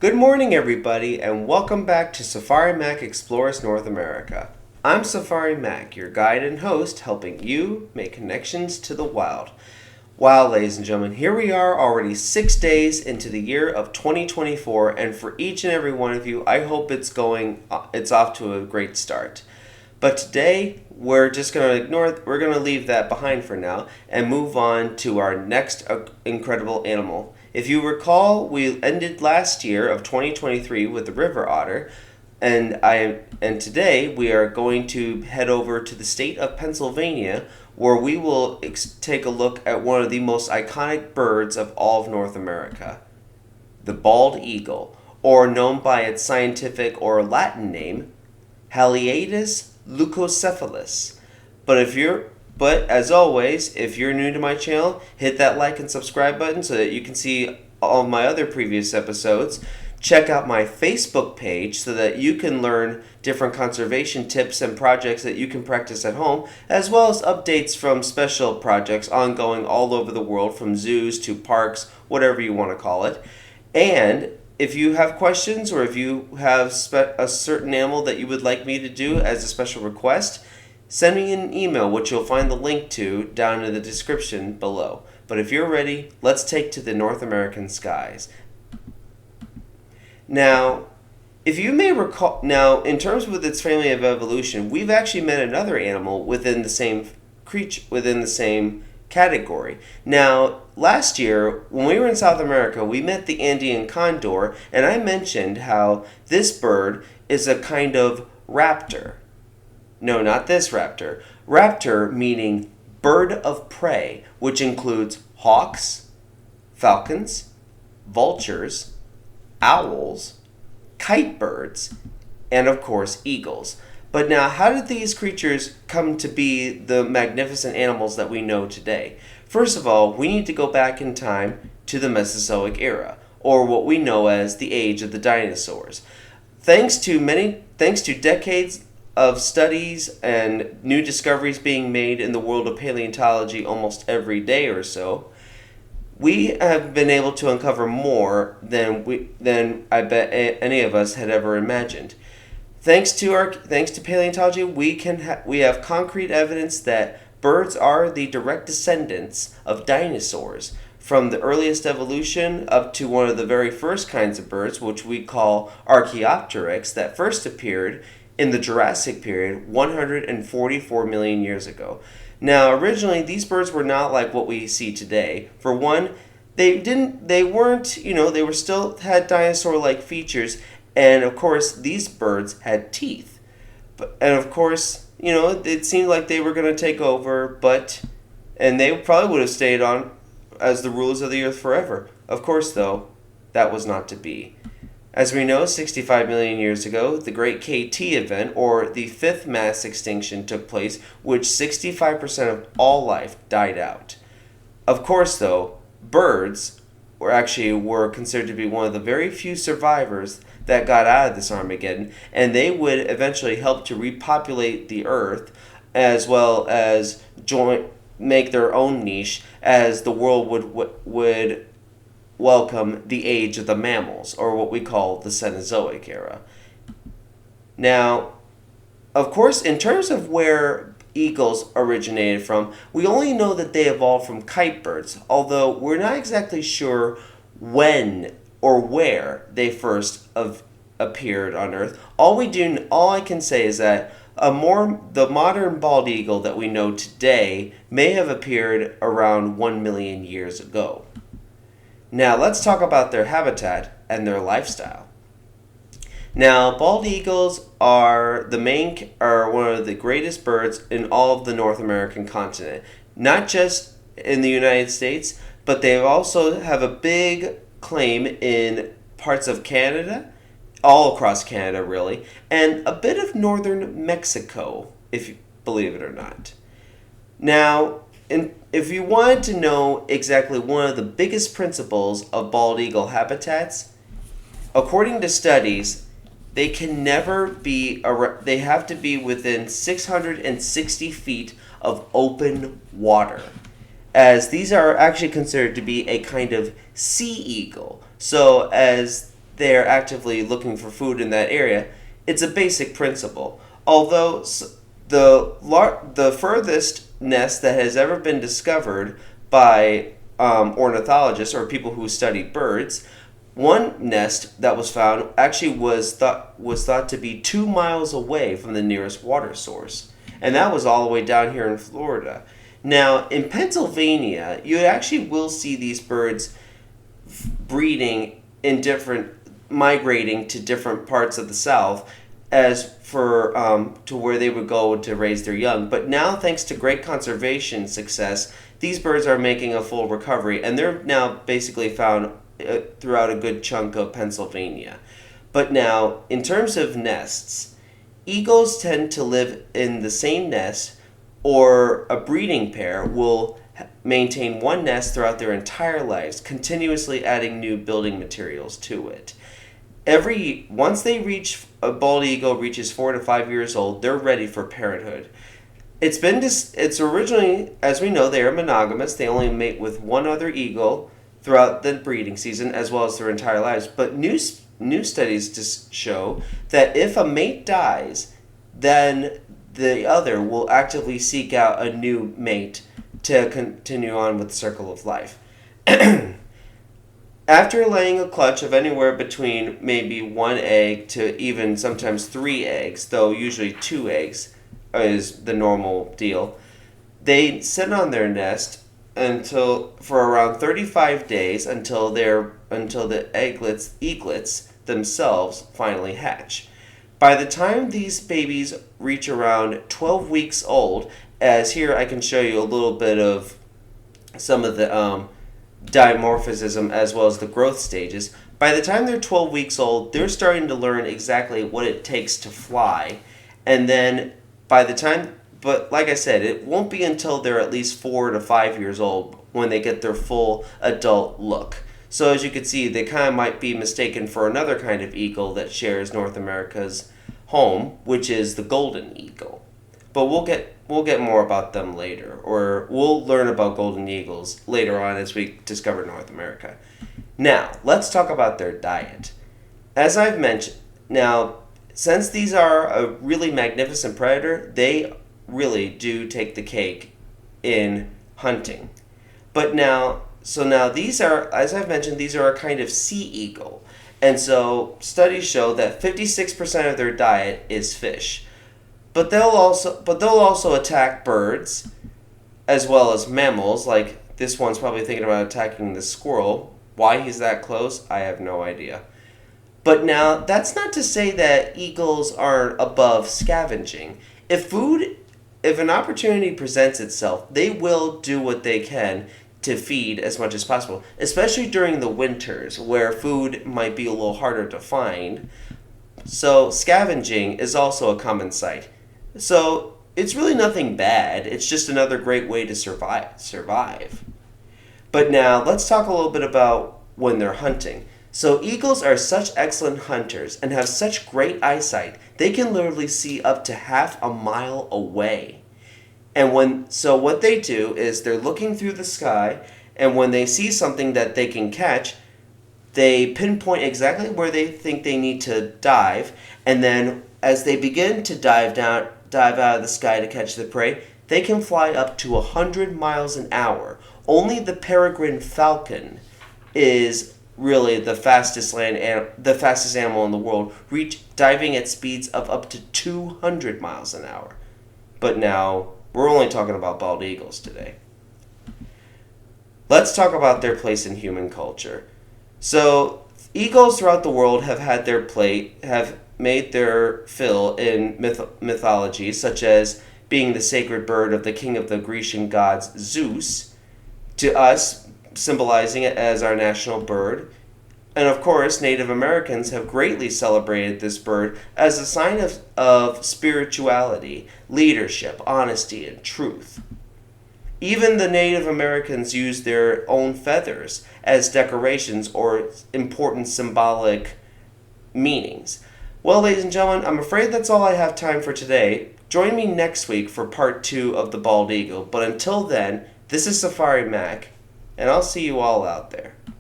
Good morning, everybody, and welcome back to Safari Mack Explores North America. I'm Safari Mack, your guide and host, helping you make connections to the wild. Wow, ladies and gentlemen, here we are already 6 days into the year of 2024, and for each and every one of you, I hope it's off to a great start. But today, we're just going to we're going to leave that behind for now and move on to our next incredible animal. If you recall, we ended last year of 2023 with the river otter, and today we are going to head over to the state of Pennsylvania, where we will take a look at one of the most iconic birds of all of North America, the bald eagle, or known by its scientific or Latin name, Haliaeetus leucocephalus. But as always, if you're new to my channel, hit that like and subscribe button so that you can see all of my other previous episodes. Check out my Facebook page so that you can learn different conservation tips and projects that you can practice at home, as well as updates from special projects ongoing all over the world, from zoos to parks, whatever you want to call it. And if you have questions, or if you have a certain animal that you would like me to do as a special request, send me an email, which you'll find the link to down in the description below. But if you're ready, let's take to the North American skies. Now, if you may recall, in terms with its family of evolution, we've actually met another animal within the same category. Now, last year, when we were in South America, we met the Andean condor, and I mentioned how this bird is a kind of raptor. No, not this raptor. Raptor meaning bird of prey, which includes hawks, falcons, vultures, owls, kite birds, and of course eagles. But now, how did these creatures come to be the magnificent animals that we know today? First of all, we need to go back in time to the Mesozoic era, or what we know as the age of the dinosaurs. Thanks to decades of studies and new discoveries being made in the world of paleontology almost every day or so, we have been able to uncover more than I bet any of us had ever imagined. Thanks to paleontology, we have concrete evidence that birds are the direct descendants of dinosaurs, from the earliest evolution up to one of the very first kinds of birds, which we call Archaeopteryx, that first appeared in the Jurassic period 144 million years ago. Now, originally, these birds were not like what we see today. For one, they still had dinosaur-like features, and of course, these birds had teeth. And of course, it seemed like they were going to take over, and they probably would have stayed on as the rulers of the earth forever. Of course, though, that was not to be. As we know, 65 million years ago, the Great KT event, or the fifth mass extinction, took place, which 65% of all life died out. Of course, though, birds were considered to be one of the very few survivors that got out of this Armageddon, and they would eventually help to repopulate the earth, as well as make their own niche, as the world would welcome the age of the mammals, or what we call the Cenozoic era. Now, of course, in terms of where eagles originated from, we only know that they evolved from kite birds, although we're not exactly sure when or where they first appeared on Earth. All I can say is that the modern bald eagle that we know today may have appeared around 1 million years ago. Now, let's talk about their habitat and their lifestyle. Now, bald eagles are one of the greatest birds in all of the North American continent. Not just in the United States, but they also have a big claim in parts of Canada, all across Canada really, and a bit of northern Mexico, if you believe it or not. Now, if you wanted to know exactly one of the biggest principles of bald eagle habitats, according to studies, they have to be within 660 feet of open water, as these are actually considered to be a kind of sea eagle. So as they're actively looking for food in that area. It's a basic principle. Although the furthest nest that has ever been discovered by ornithologists or people who study birds, one nest that was found actually was thought to be 2 miles away from the nearest water source, and that was all the way down here in Florida. Now, in Pennsylvania, you actually will see these birds breeding in migrating to different parts of the South, as for to where they would go to raise their young. But now, thanks to great conservation success, these birds are making a full recovery, and they're now basically found throughout a good chunk of Pennsylvania. But now, in terms of nests, eagles tend to live in the same nest, or a breeding pair will maintain one nest throughout their entire lives, continuously adding new building materials to it. Once a bald eagle reaches 4 to 5 years old, they're ready for parenthood. It's originally, as we know, they are monogamous. They only mate with one other eagle throughout the breeding season, as well as their entire lives. But new studies just show that if a mate dies, then the other will actively seek out a new mate to continue on with the circle of life. After laying a clutch of anywhere between maybe 1 egg to even sometimes 3 eggs, though usually 2 eggs is the normal deal, they sit on their nest for around 35 days until the eaglets themselves finally hatch. By the time these babies reach around 12 weeks old, as here I can show you a little bit of some of the dimorphism as well as the growth stages. By the time they're 12 weeks old, they're starting to learn exactly what it takes to fly. And then but like I said, it won't be until they're at least 4 to 5 years old when they get their full adult look. So as you can see, they kind of might be mistaken for another kind of eagle that shares North America's home, which is the golden eagle. But we'll get more about them later, or we'll learn about golden eagles later on as we discover North America. Now, let's talk about their diet. As I've mentioned, now, since these are a really magnificent predator, they really do take the cake in hunting. But now these are, as I've mentioned, these are a kind of sea eagle. And so studies show that 56% of their diet is fish. But they'll also attack birds as well as mammals, like this one's probably thinking about attacking the squirrel. Why he's that close, I have no idea. But now, that's not to say that eagles aren't above scavenging. If an opportunity presents itself, they will do what they can to feed as much as possible, especially during the winters where food might be a little harder to find. So scavenging is also a common sight. So it's really nothing bad. It's just another great way to survive. But now let's talk a little bit about when they're hunting. So eagles are such excellent hunters and have such great eyesight, they can literally see up to half a mile away. And what they do is they're looking through the sky, and when they see something that they can catch, they pinpoint exactly where they think they need to dive, and then as they begin to dive out of the sky to catch the prey, they can fly up to 100 miles an hour. Only the peregrine falcon is really the fastest animal in the world, diving at speeds of up to 200 miles an hour. But now, we're only talking about bald eagles today. Let's talk about their place in human culture. So, eagles throughout the world have made their fill in mythology, such as being the sacred bird of the king of the Grecian gods, Zeus, to us, symbolizing it as our national bird. And of course, Native Americans have greatly celebrated this bird as a sign of spirituality, leadership, honesty, and truth. Even the Native Americans used their own feathers as decorations or important symbolic meanings. Well, ladies and gentlemen, I'm afraid that's all I have time for today. Join me next week for part 2 of the Bald Eagle. But until then, this is Safari Mack, and I'll see you all out there.